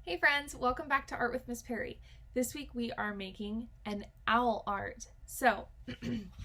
Hey friends, welcome back to Art with Miss Perry. This week we are making an owl art. So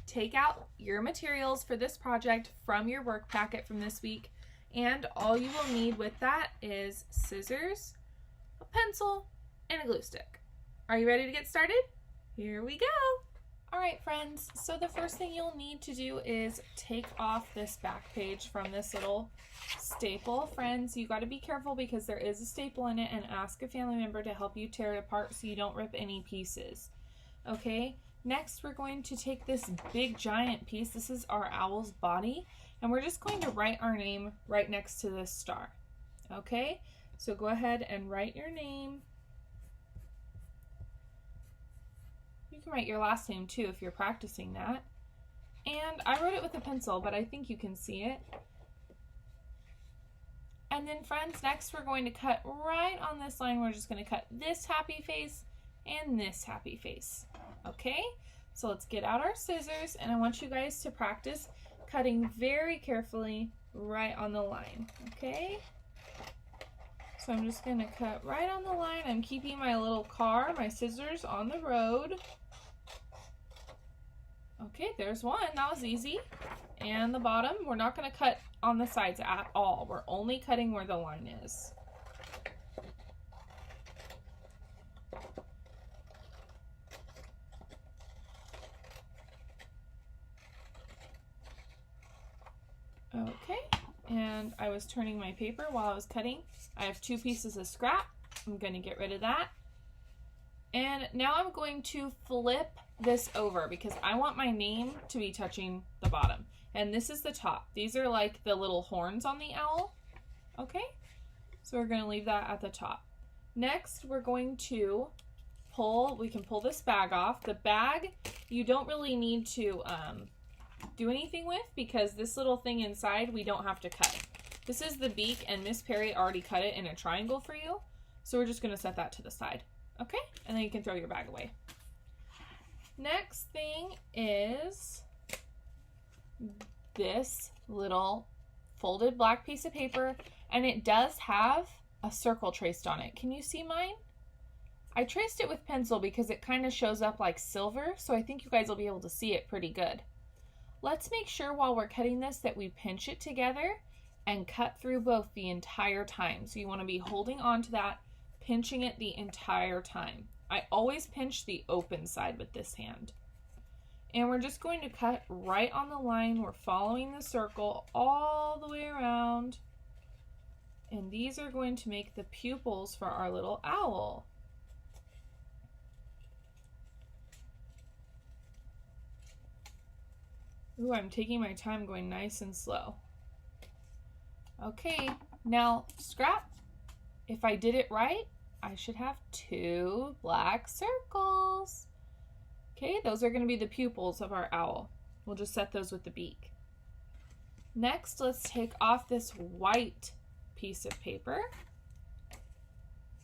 take out your materials for this project from your work packet from this week, and all you will need with that is scissors, a pencil, and a glue stick. Are you ready to get started? Here we go! Alright friends, so the first thing you'll need to do is take off this back page from this little staple. Friends, you got to be careful because there is a staple in it, and ask a family member to help you tear it apart so you don't rip any pieces. Okay, next we're going to take this big giant piece. This is our owl's body, and we're just going to write our name right next to this star. Okay, so go ahead and write your name. You can write your last name too if you're practicing that. And I wrote it with a pencil, but I think you can see it. And then friends, next we're going to cut right on this line. We're just going to cut this happy face and this happy face. Okay, so let's get out our scissors, and I want you guys to practice cutting very carefully right on the line. Okay, so I'm just going to cut right on the line. I'm keeping my little car, my scissors on the road. Okay, there's one. That was easy. And the bottom, we're not going to cut on the sides at all. We're only cutting where the line is. Okay, and I was turning my paper while I was cutting. I have 2 pieces of scrap. I'm going to get rid of that. And now I'm going to flip this over because I want my name to be touching the bottom. And this is the top. These are like the little horns on the owl. Okay, so we're going to leave that at the top. Next, we're going to we can pull this bag off. The bag, you don't really need to do anything with because this little thing inside, we don't have to cut. This is the beak, and Miss Perry already cut it in a triangle for you. So we're just going to set that to the side. Okay, and then you can throw your bag away. Next thing is this little folded black piece of paper, and it does have a circle traced on it. Can you see mine? I traced it with pencil because it kind of shows up like silver, so I think you guys will be able to see it pretty good. Let's make sure while we're cutting this that we pinch it together and cut through both the entire time. So you want to be holding on to that, pinching it the entire time. I always pinch the open side with this hand. And we're just going to cut right on the line. We're following the circle all the way around. And these are going to make the pupils for our little owl. Ooh, I'm taking my time going nice and slow. Okay, now scrap. If I did it right, I should have 2 black circles. Okay, those are going to be the pupils of our owl. We'll just set those with the beak. Next, let's take off this white piece of paper.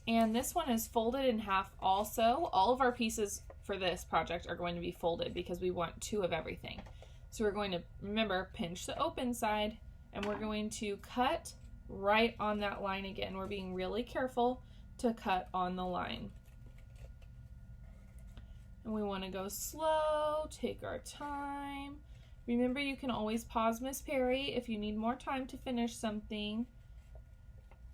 And this one is folded in half also. All of our pieces for this project are going to be folded because we want 2 of everything. So we're going to, remember, pinch the open side, and we're going to cut right on that line again. We're being really careful to cut on the line. And we want to go slow, take our time. Remember, you can always pause Miss Perry if you need more time to finish something.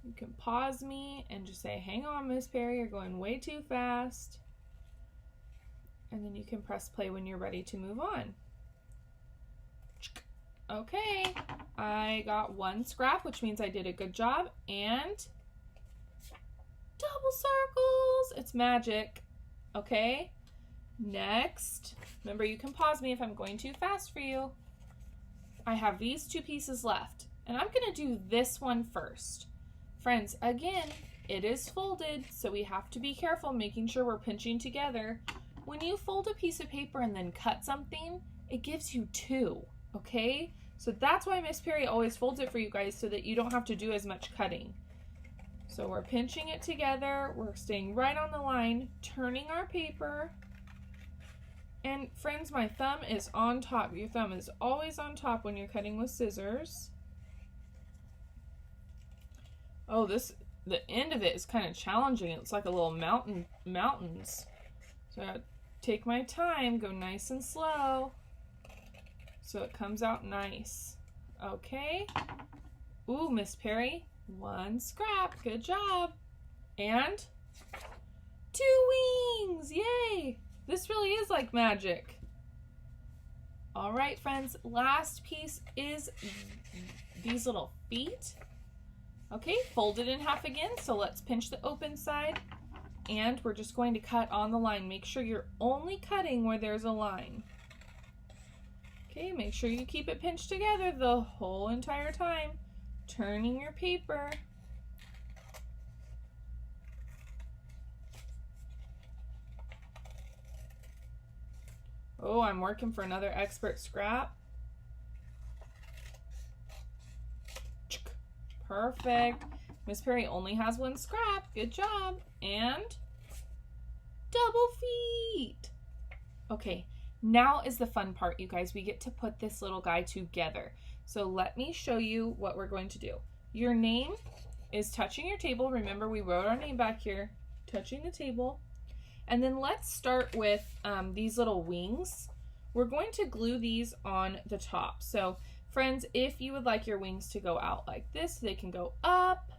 You can pause me and just say, hang on, Miss Perry, you're going way too fast. And then you can press play when you're ready to move on. Okay, I got 1 scrap, which means I did a good job, and double circles. It's magic. Okay, next, remember you can pause me if I'm going too fast for you. I have these 2 pieces left, and I'm going to do this one first. Friends, again, it is folded, so we have to be careful making sure we're pinching together. When you fold a piece of paper and then cut something, it gives you 2. Okay, so that's why Miss Perry always folds it for you guys so that you don't have to do as much cutting. So we're pinching it together, we're staying right on the line, turning our paper. And friends, my thumb is on top. Your thumb is always on top when you're cutting with scissors. Oh, this the end of it is kind of challenging. It's like a little mountains. So I take my time, go nice and slow, so it comes out nice. Okay. Ooh, Miss Perry, 1 scrap. Good job. And 2 wings. Yay! This really is like magic. All right, friends, last piece is these little feet. Okay, fold it in half again. So let's pinch the open side, and we're just going to cut on the line. Make sure you're only cutting where there's a line. Okay, make sure you keep it pinched together the whole entire time, turning your paper. Oh, I'm working for another expert scrap. Perfect. Miss Perry only has 1 scrap. Good job. And double feet. Okay, now is the fun part, you guys. We get to put this little guy together. So let me show you what we're going to do. Your name is touching your table. Remember, we wrote our name back here, touching the table. And then let's start with these little wings. We're going to glue these on the top. So friends, if you would like your wings to go out like this, they can go up,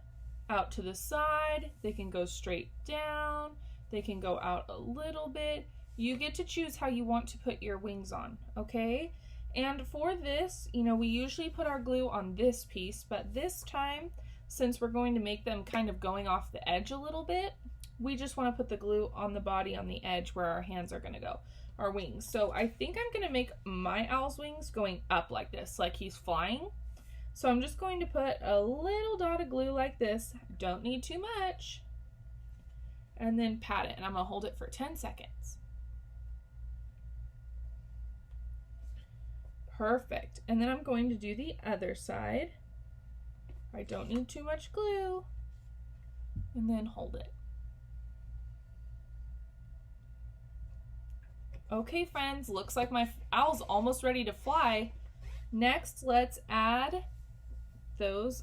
out to the side, they can go straight down, they can go out a little bit. You get to choose how you want to put your wings on, okay? And for this, you know, we usually put our glue on this piece, but this time, since we're going to make them kind of going off the edge a little bit, we just want to put the glue on the body on the edge where our hands are going to go, our wings. So I think I'm going to make my owl's wings going up like this, like he's flying. So I'm just going to put a little dot of glue like this. Don't need too much. And then pat it, and I'm going to hold it for 10 seconds. Perfect. And then I'm going to do the other side. I don't need too much glue. And then hold it. Okay, friends, looks like my owl's almost ready to fly. Next, let's add those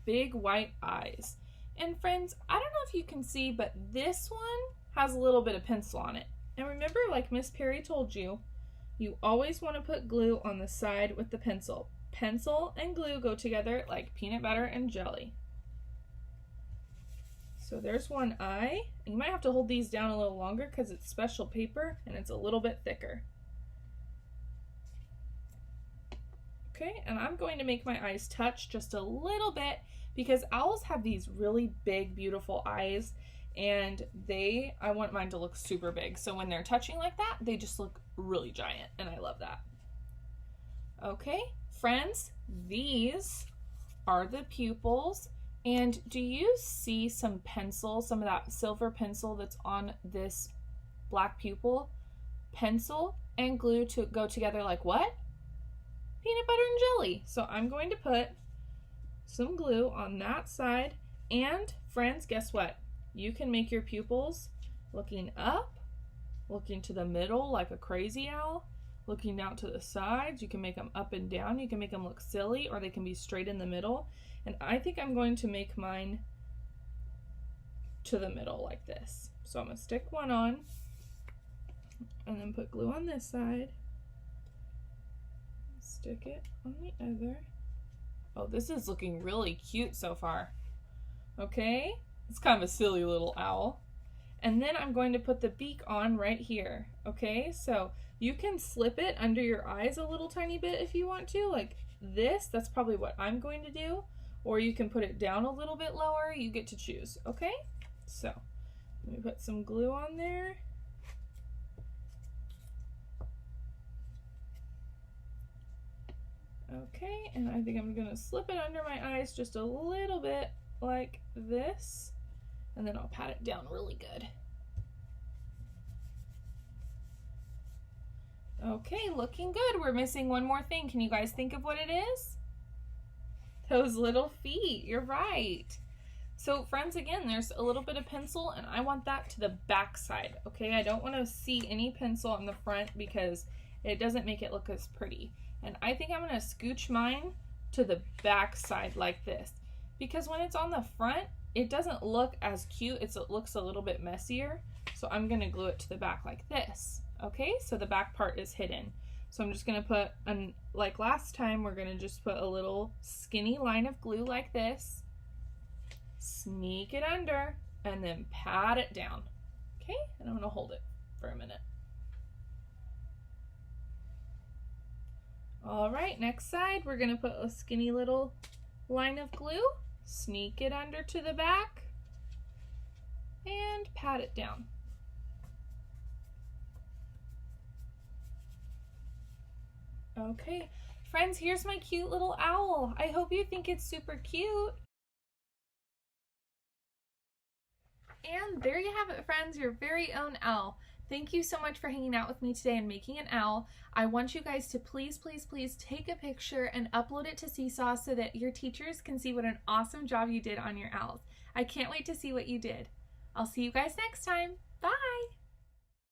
big white eyes. And friends, I don't know if you can see, but this one has a little bit of pencil on it. And remember, like Miss Perry told you, you always want to put glue on the side with the pencil. Pencil and glue go together like peanut butter and jelly. So there's one eye. You might have to hold these down a little longer because it's special paper and it's a little bit thicker. Okay, and I'm going to make my eyes touch just a little bit because owls have these really big, beautiful eyes, and I want mine to look super big. So when they're touching like that, they just look really giant, and I love that. Okay, friends, these are the pupils. And do you see some pencil, some of that silver pencil that's on this black pupil? Pencil and glue to go together like what? Peanut butter and jelly. So I'm going to put some glue on that side. And friends, guess what? You can make your pupils looking up, looking to the middle like a crazy owl, looking out to the sides. You can make them up and down. You can make them look silly, or they can be straight in the middle. And I think I'm going to make mine to the middle like this. So I'm going to stick one on and then put glue on this side. Stick it on the other. Oh, this is looking really cute so far. Okay, it's kind of a silly little owl. And then I'm going to put the beak on right here. Okay, so you can slip it under your eyes a little tiny bit if you want to, like this. That's probably what I'm going to do. Or you can put it down a little bit lower. You get to choose, okay? So, let me put some glue on there. Okay, and I think I'm gonna slip it under my eyes just a little bit like this. And then I'll pat it down really good. Okay, looking good. We're missing one more thing. Can you guys think of what it is? Those little feet, you're right. So friends, again, there's a little bit of pencil and I want that to the back side, okay? I don't want to see any pencil on the front because it doesn't make it look as pretty. And I think I'm going to scooch mine to the back side like this, because when it's on the front, it doesn't look as cute. It looks a little bit messier. So I'm going to glue it to the back like this. Okay, so the back part is hidden. So I'm just going to put, like last time, we're going to just put a little skinny line of glue like this. Sneak it under and then pat it down. Okay, and I'm going to hold it for a minute. All right, next side, we're going to put a skinny little line of glue. Sneak it under to the back and pat it down. Okay, friends, here's my cute little owl. I hope you think it's super cute. And there you have it, friends, your very own owl. Thank you so much for hanging out with me today and making an owl. I want you guys to please, please, please take a picture and upload it to Seesaw so that your teachers can see what an awesome job you did on your owls. I can't wait to see what you did. I'll see you guys next time. Bye!